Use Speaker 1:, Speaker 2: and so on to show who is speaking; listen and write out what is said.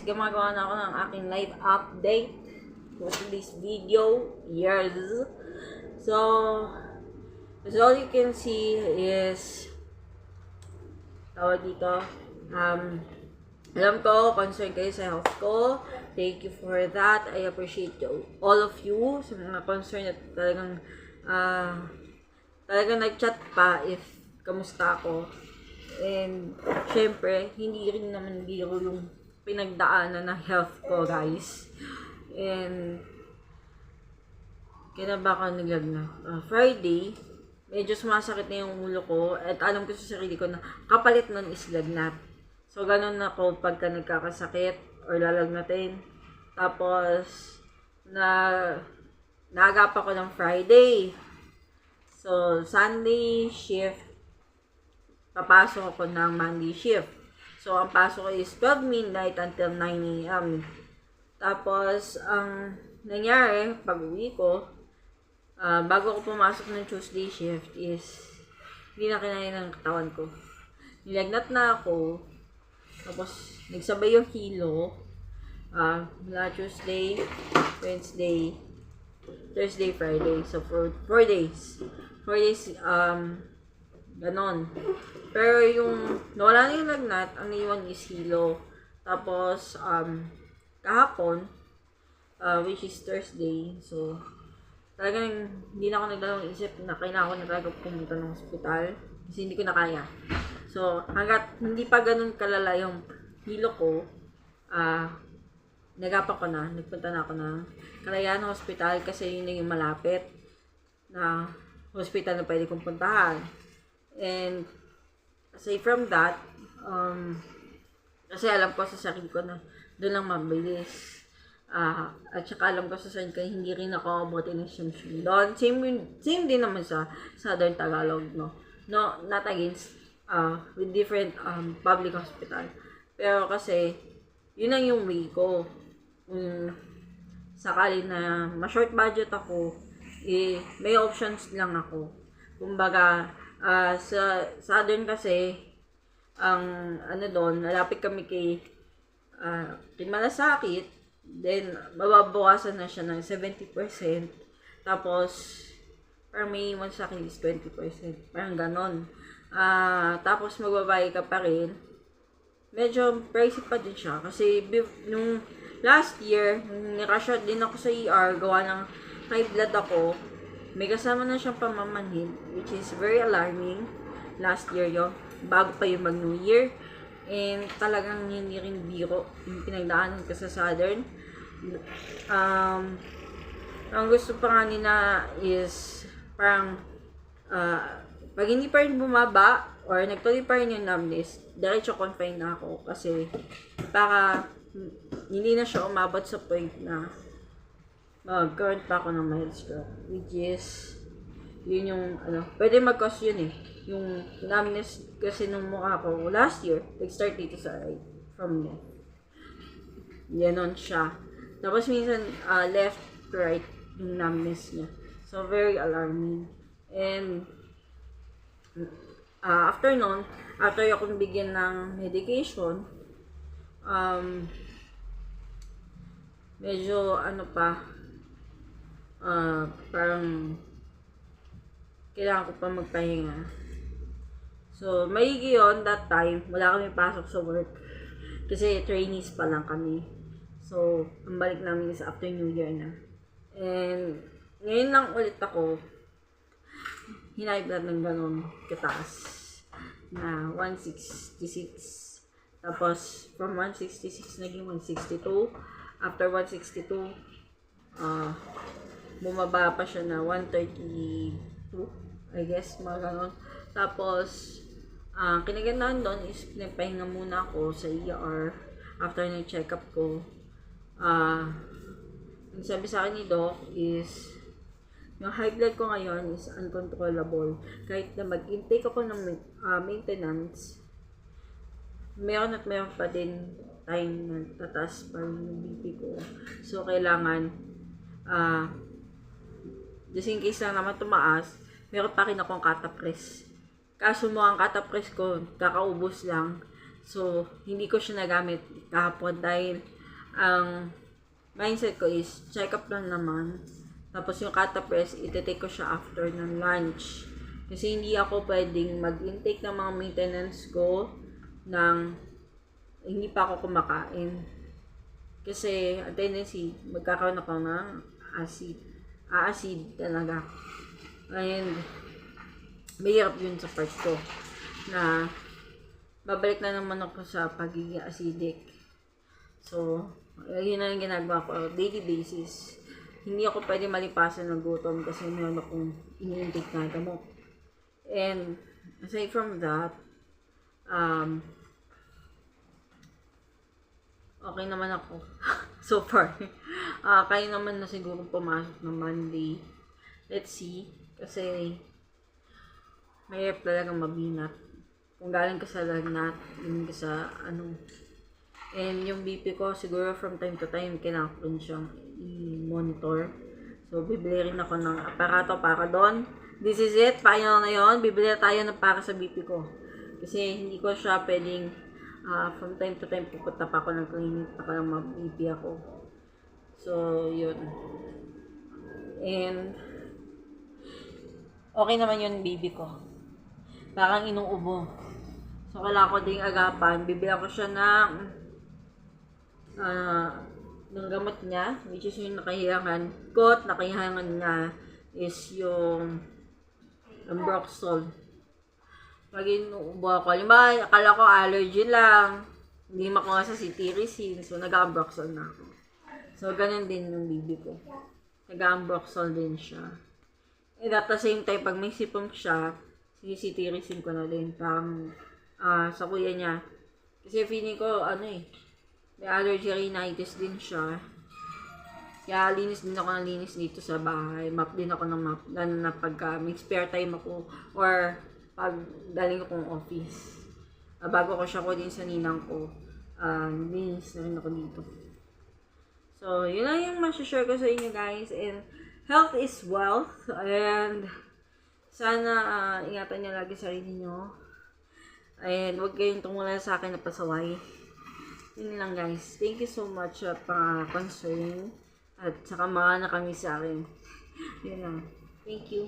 Speaker 1: gumagawa na ako ng aking live update for this video. Yes. So, as all you can see is, tawag dito, alam ko, concerned kayo sa health ko. Thank you for that. I appreciate you, all of you, sa mga concerned at talagang nag-chat pa if kamusta ako. And, syempre, hindi rin naman biro yung pinagdaanan ng health ko, guys. And, kaya ba ako naglagnat? Friday, medyo sumasakit na yung ulo ko. At alam ko sa sarili ko na kapalit nun is lagnat. So, ganun ako pagka nagkakasakit or lalagnatin. Tapos, naagap ako ng Friday. So, Sunday shift, papasok ako ng Monday shift. So, ang pasok ko is 12 midnight until 9 a.m. Tapos, ang nangyari, pag uwi ko, bago ko pumasok ng Tuesday shift is, hindi na kinaya ng katawan ko. Nilagnat na ako. Tapos, nagsabay yung hilo. Mula Tuesday, Wednesday, Thursday, Friday. So, for 4 days. 4 days, ganon. Pero yung, nawala na yung lagnat, ang naiwan is hilo. Tapos, kahapon, which is Thursday, so, talagang hindi na ako nagdalawang isip na kailangan ko na talaga pumunta ng hospital kasi hindi ko na kaya. So, hanggat hindi pa ganun kalala yung hilo ko, nagpunta na ako ng Kalayaan Hospital kasi yun na yung malapit na hospital na pwede kong puntahan. And, aside from that, kasi alam ko sa sarili ko na doon lang mabilis. At saka alam ko sa sarili ko hindi rin ako abutin ng siyempre doon. Same din naman sa Southern Tagalog, no? No, not against, with different public hospital. Pero kasi, yun lang yung way ko. Sakali na ma-short budget ako, may options lang ako. Kumbaga, sa Southern kasi, ang doon, malapit kami kay Malasakit, then mababawasan na siya ng 70%, tapos parang may iwan sa akin is 20%, parang ganon. Tapos magbabayad ka pa rin, medyo pricey pa din siya, kasi nung last year, nirashot din ako sa ER, gawa ng high blood ako, may kasama na siyang pamamanhid, which is very alarming. Last year yun, bago pa yung mag-New Year. And talagang hindi rin biro yung pinagdaanan ko sa Southern. Ang gusto pa nga nila is parang pag hindi pa rin bumaba or nagtuloy pa rin yung numbness, diretso confine na ako kasi para hindi na siya umabot sa point na magkaroon pa ako ng mild stroke, which is yun yung pwede mag-cause yun yung numbness kasi nung mukha ko last year, nag-start dito sa right from left. Yanon siya. Tapos minsan left to right yung numbness niya. So very alarming. And after nun, after akong bigyan ng medication, medyo parang kailangan ko pa magpahinga. So, maigi yun, that time, wala kami pasok sa work. Kasi trainees pa lang kami. So, ang balik namin is after New Year na. And, ngayon lang ulit ako, hinay blood ng ganun kataas. Na 166. Tapos, from 166, naging 162. After 162, bumaba pa siya na 132. I guess, mga ganun. Tapos, kinagandaan doon is pinagpahinga muna ako sa ER after ng check-up ko. Ang sabi sa akin ni Doc is, yung high blood ko ngayon is uncontrollable. Kahit na mag-intake ako ng maintenance, meron pa din time na tataas pa yung BP ko. So, kailangan, just in case lang naman tumaas, meron pa rin akong catapres. Kaso mo ang catapres ko, kakaubos lang. So, hindi ko siya nagamit kahapon dahil ang mindset ko is, check up lang naman. Tapos yung Catapres, iti-take ko siya after ng lunch. Kasi hindi ako pwedeng mag-intake ng mga maintenance ko ng hindi pa ako kumakain. Kasi, ang tendency, magkakaroon ako ng acid talaga. And, mahirap yun sa part ko na babalik na naman ako sa pagiging acidic. So, yun na yung ginagawa ko daily basis. Hindi ako pwede malipasan ng gutom kasi meron akong ini-intake na gamot. And, aside from that, okay naman ako. So far. Kaya naman na siguro pumasok ng Monday. Let's see. Kasi, mahirap talagang mabinat. Kung galing ka sa lagnat, galing ka sa And yung BP ko, siguro from time to time, kailangan ko siyang i-monitor. So, bibili rin ako ng aparato para doon. This is it. Final na yon. Bibili tayo ng para sa BP ko. Kasi hindi ko siya pwedeng from time to time pupunta pa ako ng clinic para ma-BP ako. So, yun. And, okay naman yung BP ko. Parang inuubo. So, kailangan ko ding agapan. Bibili ako siya ng gamot niya, which is yung nakahiyangan niya is yung Ambroxol. Pag inuubo ako, akala ko allergy lang, hindi makuha sa cetirizine, so nag-Ambroxol na ako. So, ganun din yung bibi ko. Nag-Ambroxol din siya. And at the same time, pag may sipon siya, cetirizine ko na din, parang sa kuya niya. Kasi feeling ko, may allergy rhinitis din siya. Kaya linis din ako ng linis dito sa bahay. Map din ako ng map. Lalo na pagka may spare time ako or pag galing akong office. Bago ko siya din sa ninang ko, linis na rin ako dito. So, yun lang yung masashare ko sa inyo guys. And health is wealth. And sana ingatan nyo lagi sarili nyo. And huwag kayong tumulala sa akin na pasaway. Yun lang guys. Thank you so much sa concern at saka mga nakamiss sa akin. Yun lang. Thank you.